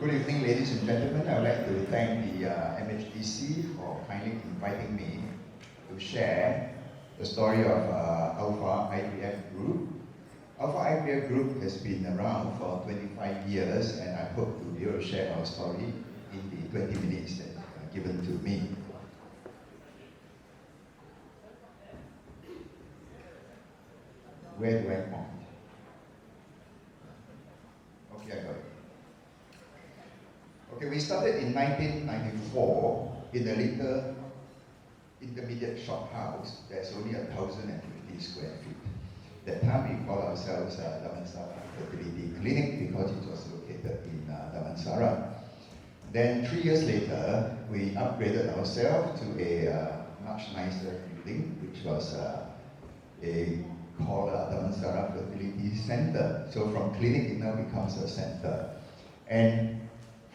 Good evening, ladies and gentlemen. I would like to thank the MHTC for kindly inviting me to share the story of Alpha IVF Group. Alpha IVF Group has been around for 25 years, and I hope to be able to share our story in the 20 minutes that are given to me. Where do I point? Okay, I got it. Okay, we started in 1994 in a little intermediate shop house that's only 1,050 square feet. That time we called ourselves Damansara Fertility Clinic because it was located in Damansara. Then 3 years later, we upgraded ourselves to a much nicer building, which was called Damansara Fertility Center. So from clinic it now becomes a center. And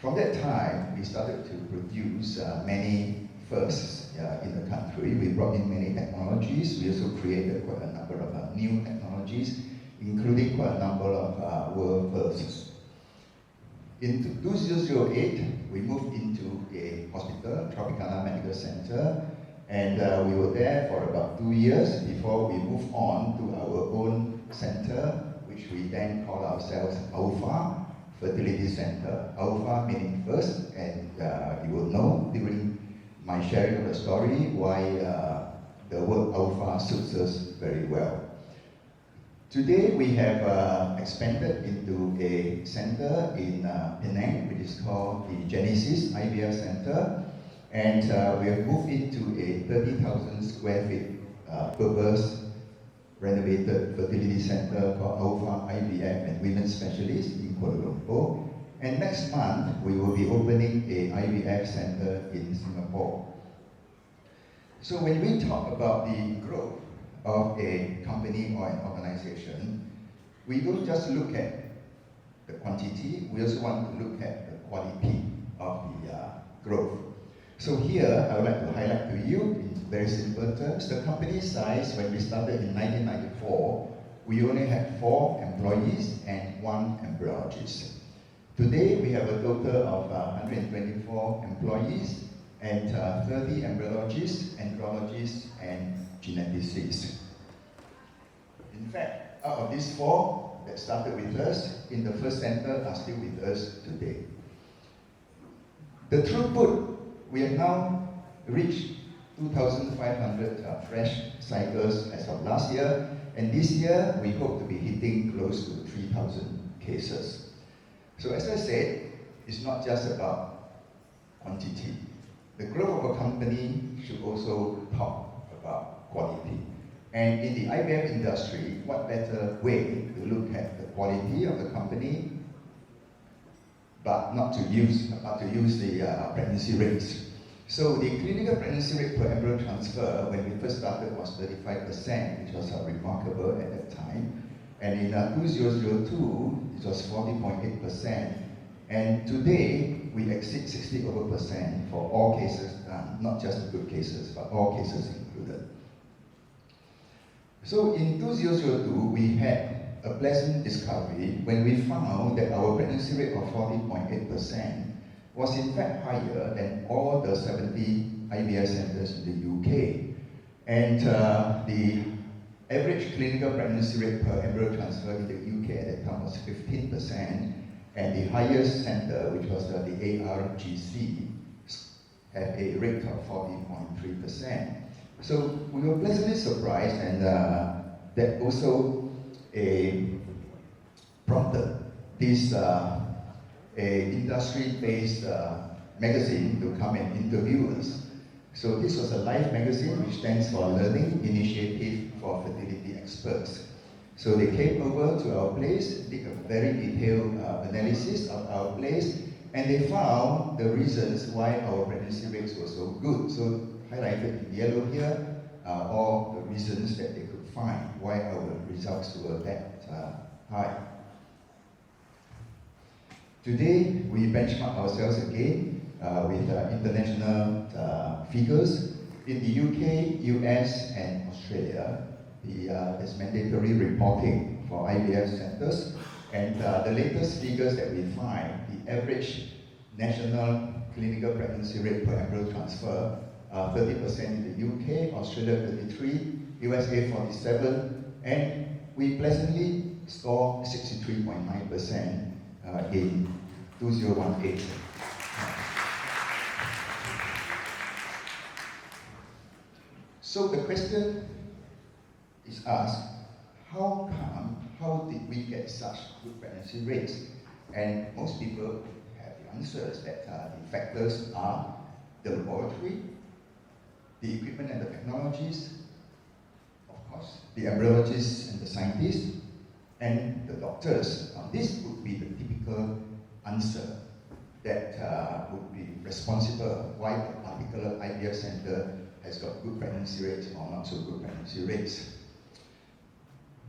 from that time, we started to produce many firsts in the country. We brought in many technologies. We also created quite a number of new technologies, including quite a number of world firsts. In 2008, we moved into a hospital, Tropicana Medical Center, and we were there for about 2 years before we moved on to our own center, which we then call ourselves Alpha Fertility Center. Alpha meaning first, and you will know during my sharing of the story why the word Alpha suits us very well. Today we have expanded into a center in Penang, which is called the Genesis IVF Center, and we have moved into a 30,000 square feet purpose renovated fertility center called Alpha IVF and Women's Specialists in Kuala Lumpur. And next month, we will be opening a IVF center in Singapore. So when we talk about the growth of a company or an organization, we don't just look at the quantity, we also want to look at the quality of the growth. So here, I would like to highlight to you, in very simple terms, the company size when we started in 1994, we only had 4 employees and 1 embryologist. Today, we have a total of 124 employees and 30 embryologists, andrologists, and geneticists. In fact, out of these 4 that started with us in the first center are still with us today. The throughput, we have now reached 2,500 fresh cycles as of last year, and this year we hope to be hitting close to 3,000 cases. So as I said, it's not just about quantity. The growth of a company should also talk about quality. And in the IVF industry, what better way to look at the quality of the company but to use the pregnancy rates. So the clinical pregnancy rate per embryo transfer when we first started was 35%, which was remarkable at that time. And in 2002, it was 40.8%. And today, we exceed 60% for all cases done, not just the good cases, but all cases included. So in 2002, we had a pleasant discovery when we found that our pregnancy rate of 40.8% was in fact higher than all the 70 IVF centers in the UK. And the average clinical pregnancy rate per embryo transfer in the UK at that time was 15%, and the highest center, which was the ARGC, had a rate of 40.3%. So we were pleasantly surprised, and that also prompted this industry-based magazine to come and interview us. So this was a Life magazine, which stands for Learning Initiative for Fertility Experts. So they came over to our place, did a very detailed analysis of our place, and they found the reasons why our pregnancy rates were so good. So highlighted in yellow here are all the reasons that they could find why our results were that high. Today, we benchmark ourselves again with international figures. In the UK, US, and Australia, there's mandatory reporting for IVF centers, and the latest figures that we find, the average national clinical pregnancy rate per embryo transfer, 30% in the UK, Australia 33, USA 47, and we pleasantly score 63.9% in 2018. So the question is asked, how did we get such good pregnancy rates? And most people have the answers that the factors are the laboratory, the equipment and the technologies, of course, the embryologists and the scientists, and the doctors. This would be the typical answer that would be responsible why a particular IVF center has got good pregnancy rates or not so good pregnancy rates.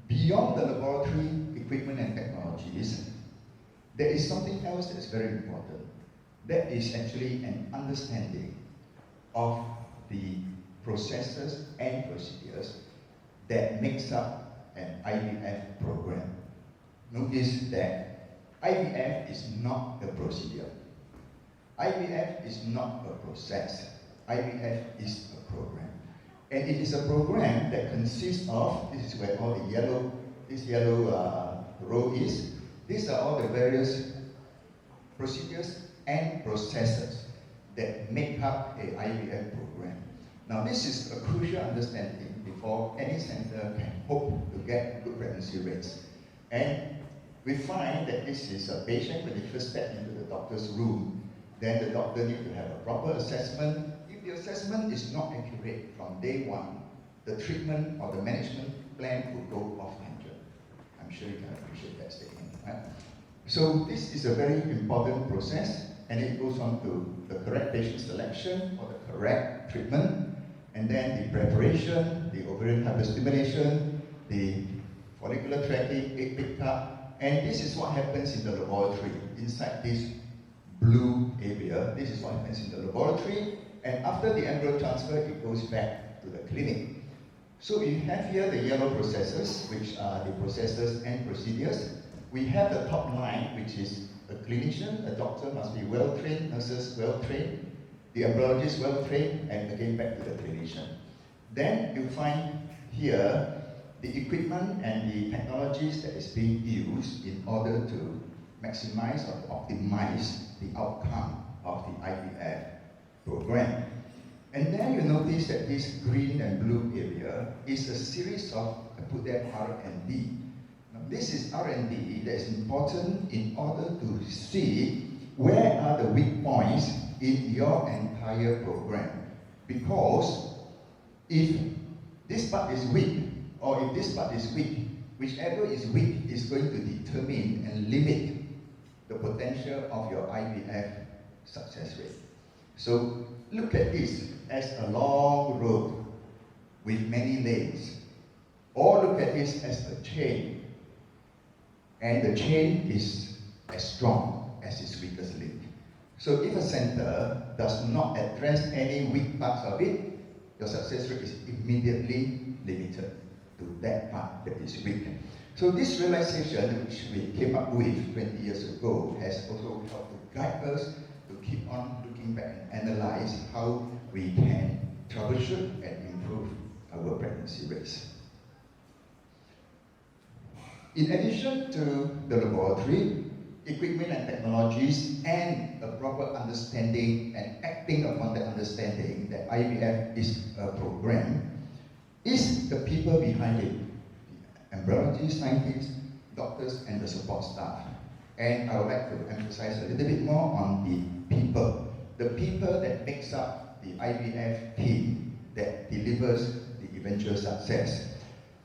Beyond the laboratory, equipment and technologies, there is something else that is very important. That is actually an understanding of the processes and procedures that makes up an IVF program. Notice that IVF is not a procedure. IVF is not a process. IVF is a program. And it is a program that consists of, this is where all the this yellow row is. These are all the various procedures and processes that make up a IVF program. Now this is a crucial understanding before any center can hope to get good pregnancy rates. And we find that this is a patient when they first step into the doctor's room, then the doctor needs to have a proper assessment. If the assessment is not accurate from day one, the treatment or the management plan will go off tangent. I'm sure you can appreciate that statement, right? So this is a very important process, and it goes on to the correct patient selection or the correct treatment, and then the preparation, the ovarian hyperstimulation, the follicular tracking, egg pickup, and this is what happens in the laboratory inside this blue area. This is what happens in the laboratory, and after the embryo transfer, it goes back to the clinic. So we have here the yellow processes, which are the processes and procedures. We have the top line, which is a clinician. A doctor must be well-trained, nurses well-trained, the embryologist well-trained, and again back to the clinician. Then you find here the equipment and the technologies that is being used in order to maximize or optimize the outcome of the IVF program. And then you notice that this green and blue area is a series of, I put there R&D. Now this is R&D that is important in order to see where are the weak points in your entire program. Because if this part is weak, or if this part is weak, whichever is weak is going to determine and limit the potential of your IVF success rate. So look at this as a long road with many lanes, or look at this as a chain, and the chain is as strong as its weakest link. So if a center does not address any weak parts of it, your success rate is immediately limited to that part that is weak. So this realization, which we came up with 20 years ago, has also helped to guide us to keep on looking back and analyze how we can troubleshoot and improve our pregnancy rates. In addition to the laboratory, equipment and technologies, and a proper understanding and acting upon that understanding that IVF is a program, is the people behind it, the embryologists, scientists, doctors, and the support staff. And I would like to emphasize a little bit more on the people that makes up the IVF team that delivers the eventual success.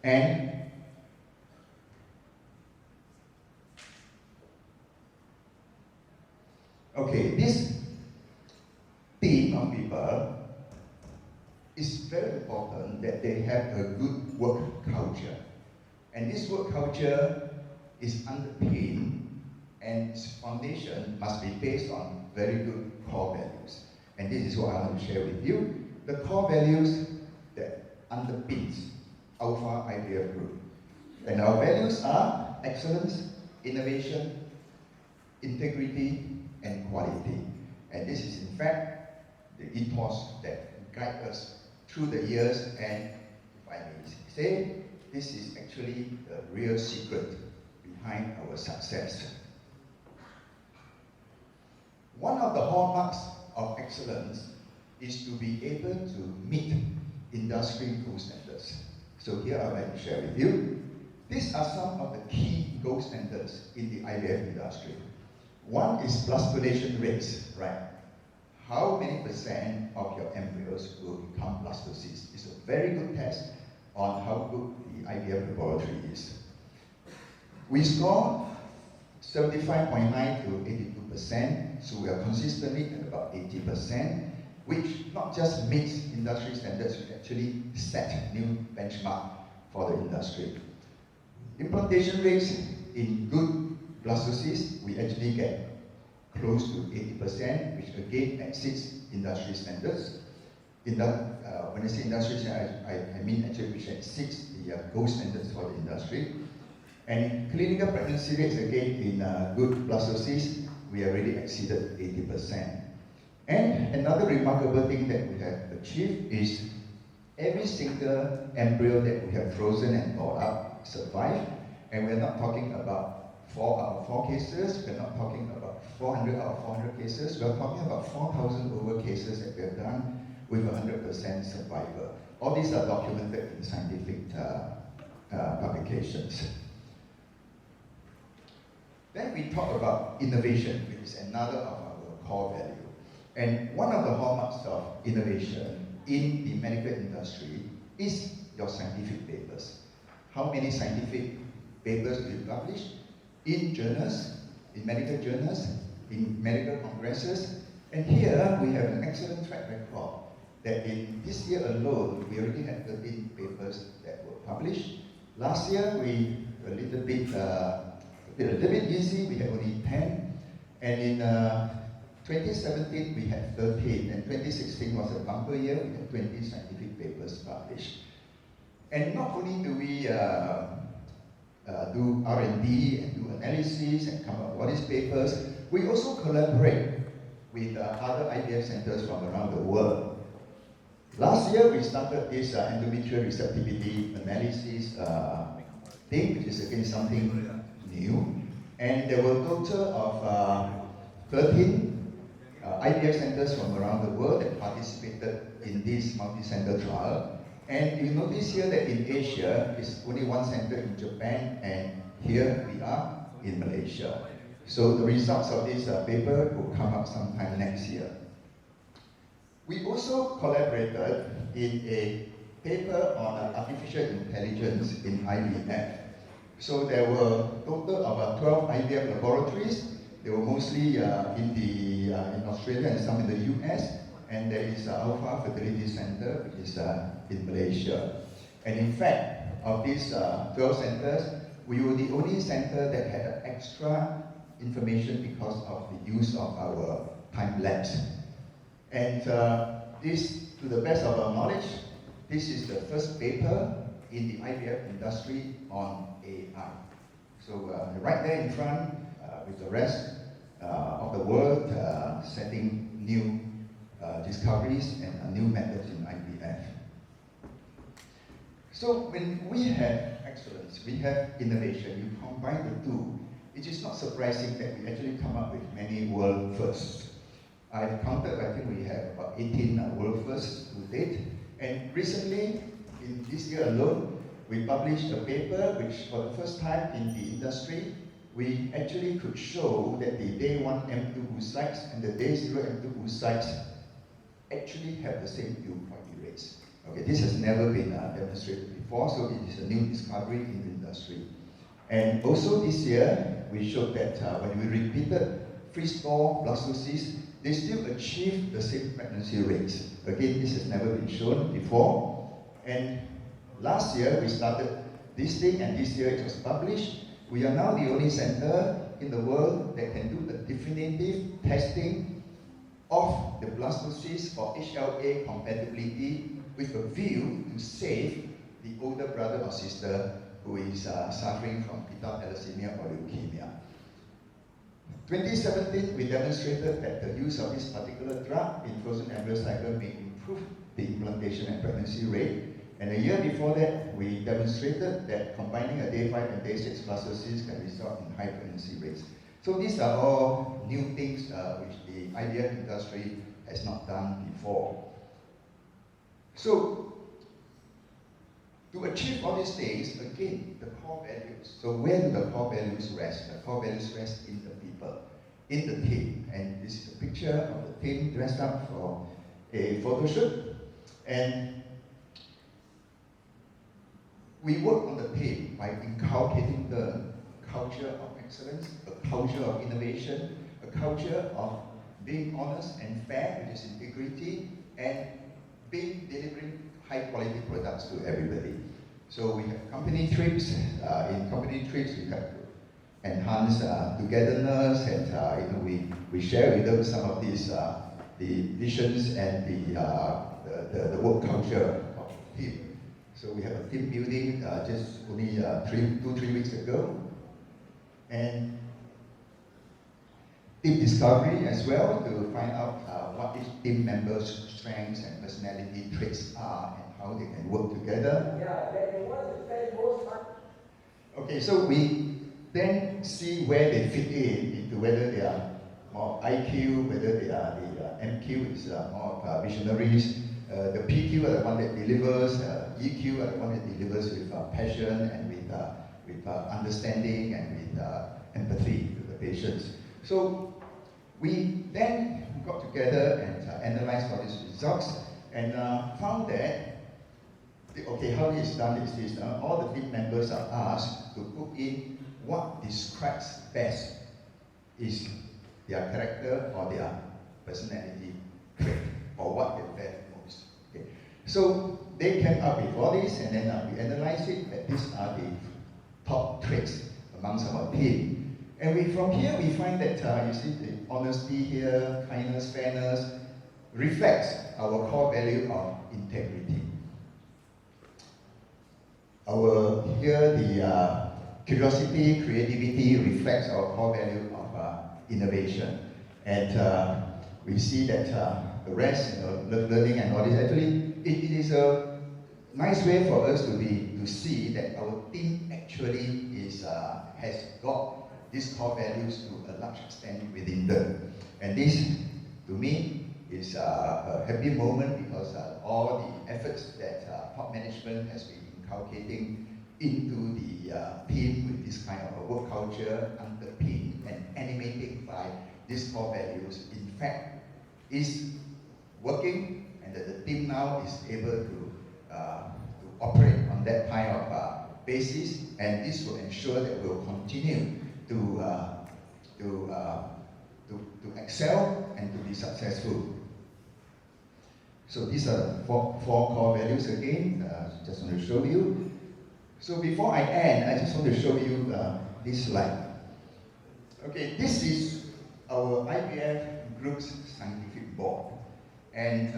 And okay, this team of people is very important that they have a good work culture. And this work culture is underpinned, and its foundation must be based on very good core values. And this is what I want to share with you. The core values that underpins Alpha IVF Group. And our values are excellence, innovation, integrity, and quality. And this is in fact the ethos that guides us through the years, and if I may say, this is actually the real secret behind our success. One of the hallmarks of excellence is to be able to meet industry gold standards. So here I'd like to share with you. These are some of the key gold standards in the IVF industry. One is blastocelation rates, right? How many % of your embryos will become blastocysts? It's a very good test on how good the IVF laboratory is. We score 75.9 to 82%, so we are consistently at about 80%, which not just meets industry standards, we actually set new benchmark for the industry. Implantation rates in good blastocysts, we actually get close to 80%, which again exceeds industry standards. When I say industry standards, I mean actually which exceeds the gold standards for the industry. And in clinical pregnancy rates, again in good blastocysts, we already exceeded 80%. And another remarkable thing that we have achieved is every single embryo that we have frozen and thawed up survived. And we're not talking about 4 out of 4 cases, we're not talking about 400 out of 400 cases, we're talking about 4,000 over cases that we have done with 100% survival. All these are documented in scientific publications. Then we talk about innovation, which is another of our core value. And one of the hallmarks of innovation in the medical industry is your scientific papers. How many scientific papers do you publish? In journals, in medical journals, in medical congresses. And here we have an excellent track record that in this year alone, we already had 13 papers that were published. Last year, we were a little bit easy, we had only 10. And in 2017, we had 13. And 2016 was a bumper year, we had 20 scientific papers published. And not only do we do R&D and do analysis and come up with all these papers, we also collaborate with other IVF centers from around the world. Last year, we started this endometrial receptivity analysis thing, which is again something new. And there were a total of 13 IVF centers from around the world that participated in this multi-center trial. And you notice here that in Asia, it's only one center in Japan, and here we are in Malaysia. So the results of this paper will come up sometime next year. We also collaborated in a paper on artificial intelligence in IVF. So there were a total of 12 IVF laboratories. They were mostly in Australia and some in the US. And there is Alpha Fertility Center, which is in Malaysia. And in fact, of these 12 centers, we were the only center that had extra information because of the use of our time lapse. And this, to the best of our knowledge, this is the first paper in the IVF industry on AI. So right there in front, with the rest of the world, setting new discoveries and new methods in IVF. So when we have excellence, we have innovation, you combine the two, it is not surprising that we actually come up with many world firsts. I've counted, I think we have about 18 world firsts to date. And recently, in this year alone, we published a paper which for the first time in the industry, we actually could show that the day 1 M2 oocytes and the day 0 M2 oocytes actually have the same euploidy rates. Okay, this has never been demonstrated before, so it is a new discovery in the industry. And also this year, we showed that when we repeated freeze-thaw blastocysts, they still achieve the same pregnancy rates. Again, this has never been shown before. And last year, we started this thing, and this year it was published. We are now the only center in the world that can do the definitive testing of the blastocysts for HLA compatibility with a view to save the older brother or sister who is suffering from beta thalassemia or leukemia. 2017, we demonstrated that the use of this particular drug in frozen embryo cycle may improve the implantation and pregnancy rate. And a year before that, we demonstrated that combining a day 5 and day 6 blastocysts can result in high pregnancy rates. So these are all new things which the IVF industry has not done before. So, to achieve all these things, again, the core values. So where do the core values rest? The core values rest in the people, in the team. And this is a picture of the team dressed up for a photo shoot. And we work on the team by inculcating the culture of excellence, a culture of innovation, a culture of being honest and fair, which is integrity, and delivering high quality products to everybody. So we have company trips. In company trips, we have to enhance togetherness, and we share with them some of these the visions and the work culture of the team. So we have a team building just only 2-3 weeks ago, and team discovery as well to find out what each team member's strengths and personality traits are and how they can work together. Okay, so we then see where they fit into whether they are more IQ, whether they are the MQ is more visionaries, the PQ are the one that delivers, EQ are the one that delivers with passion and with understanding and with empathy to the patients. So we then got together and analyzed all these results and found that, okay, how this is done is this, all the team members are asked to put in what describes best is their character or their personality trait, or what they value most. Okay. So they came up with all this, and then we analyzed it, that these are the top traits amongst our team. And from here we find that, you see the honesty here, kindness, fairness, reflects our core value of integrity. Here the curiosity, creativity reflects our core value of innovation. And we see that the rest, learning and all this, actually, it is a nice way for us to see that our team actually has got these core values to a large extent within them. And this, to me, is a happy moment because all the efforts that top management has been inculcating into the team with this kind of a work culture underpinned and animated by these core values, in fact, is working, and that the team now is able to operate on that kind of basis, and this will ensure that we'll continue to excel and to be successful. So these are four core values again, just want to show you. So before I end, I just want to show you this slide. Okay, this is our IVF group's scientific board. And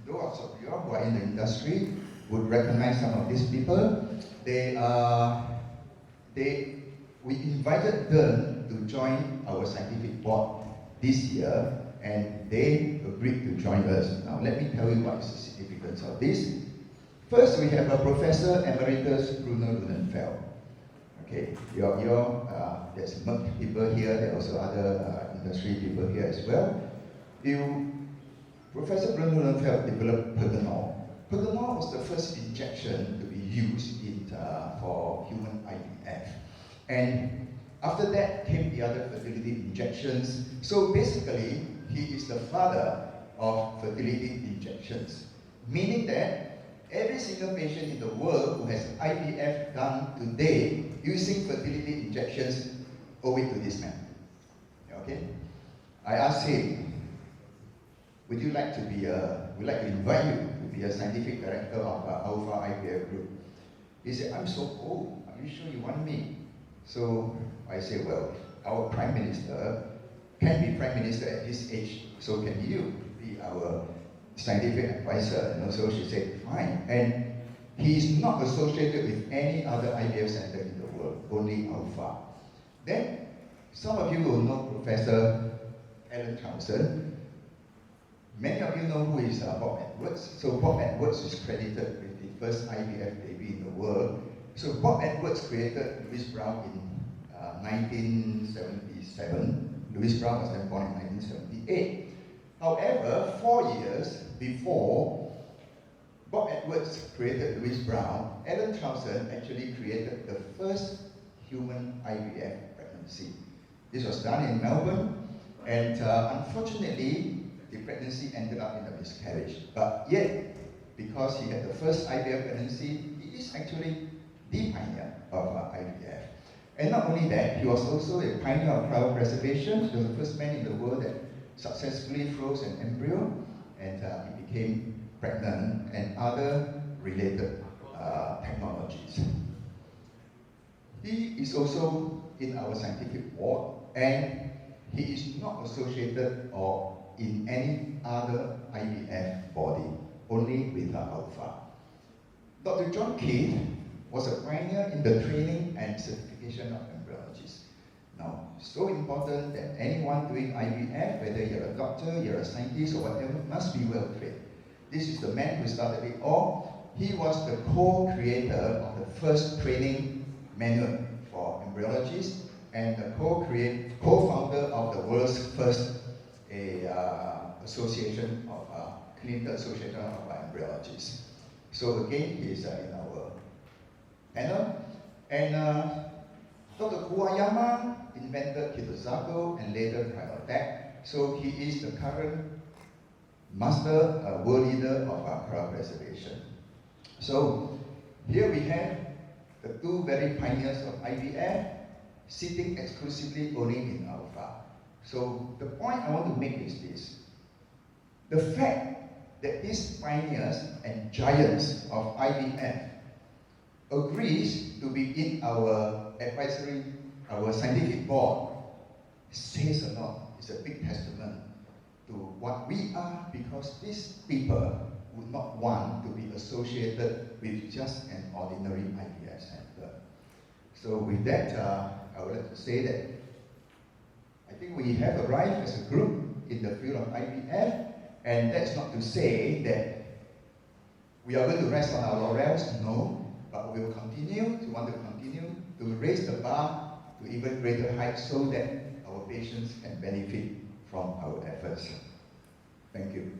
those of you who are in the industry would recognize some of these people. We invited them to join our scientific board this year, and they agreed to join us. Now let me tell you what is the significance of this. First, we have a Professor Emeritus Bruno Lunenfeld. Okay, there's Merck people here, there are also other industry people here as well. Professor Bruno Lunenfeld developed Pergonal. Pergonal was the first injection to be used for human IVF. And after that came the other fertility injections. So basically, he is the father of fertility injections, meaning that every single patient in the world who has IVF done today using fertility injections owe it to this man. Okay? I asked him, would you like to we'd like to invite you to be a scientific director of Alpha IVF Group. He said, I'm so old, are you sure you want me? So I said, well, our Prime Minister can be Prime Minister at his age, so can you be our scientific advisor? So she said, fine. And he is not associated with any other IVF center in the world, only Alpha. Then Some of you will know Professor Alan Townsend. Many of you know who is Bob Edwards. So Bob Edwards is credited with the first IVF baby in the world. So Bob Edwards created Louis Brown in 1977. Louis Brown was then born in 1978. However, 4 years before Bob Edwards created Louis Brown, Alan Townsend actually created the first human IVF pregnancy. This was done in Melbourne, and unfortunately, the pregnancy ended up in a miscarriage. But yet, because he had the first IVF pregnancy, he is actually the pioneer of IVF. And not only that, he was also a pioneer of cryopreservation. He was the first man in the world that successfully froze an embryo, and he became pregnant, and other related technologies. He is also in our scientific board, and he is not associated or in any other IVF body, only with Alpha. Dr. John Keith was a pioneer in the training and certification of embryologists. Now, so important that anyone doing IVF, whether you're a doctor, you're a scientist, or whatever, must be well trained. This is the man who started it all. He was the co-creator of the first training manual for embryologists and the co-founder of the world's first association of clinical association of embryologists. So again, he is in our panel. And Dr. Kuwayama invented Kitazato and later Cryotech. So he is the current master world leader of cryopreservation. So here we have the two very pioneers of IVF sitting exclusively only in Alpha. So the point I want to make is this. The fact that these pioneers and giants of IVF agrees to be in our advisory, our scientific board, says a lot. It's a big testament to what we are, because these people would not want to be associated with just an ordinary IVF center. So with that, I would like to say that I think we have arrived as a group in the field of IVF, and that's not to say that we are going to rest on our laurels, no, but we will want to continue to raise the bar to even greater heights so that our patients can benefit from our efforts. Thank you.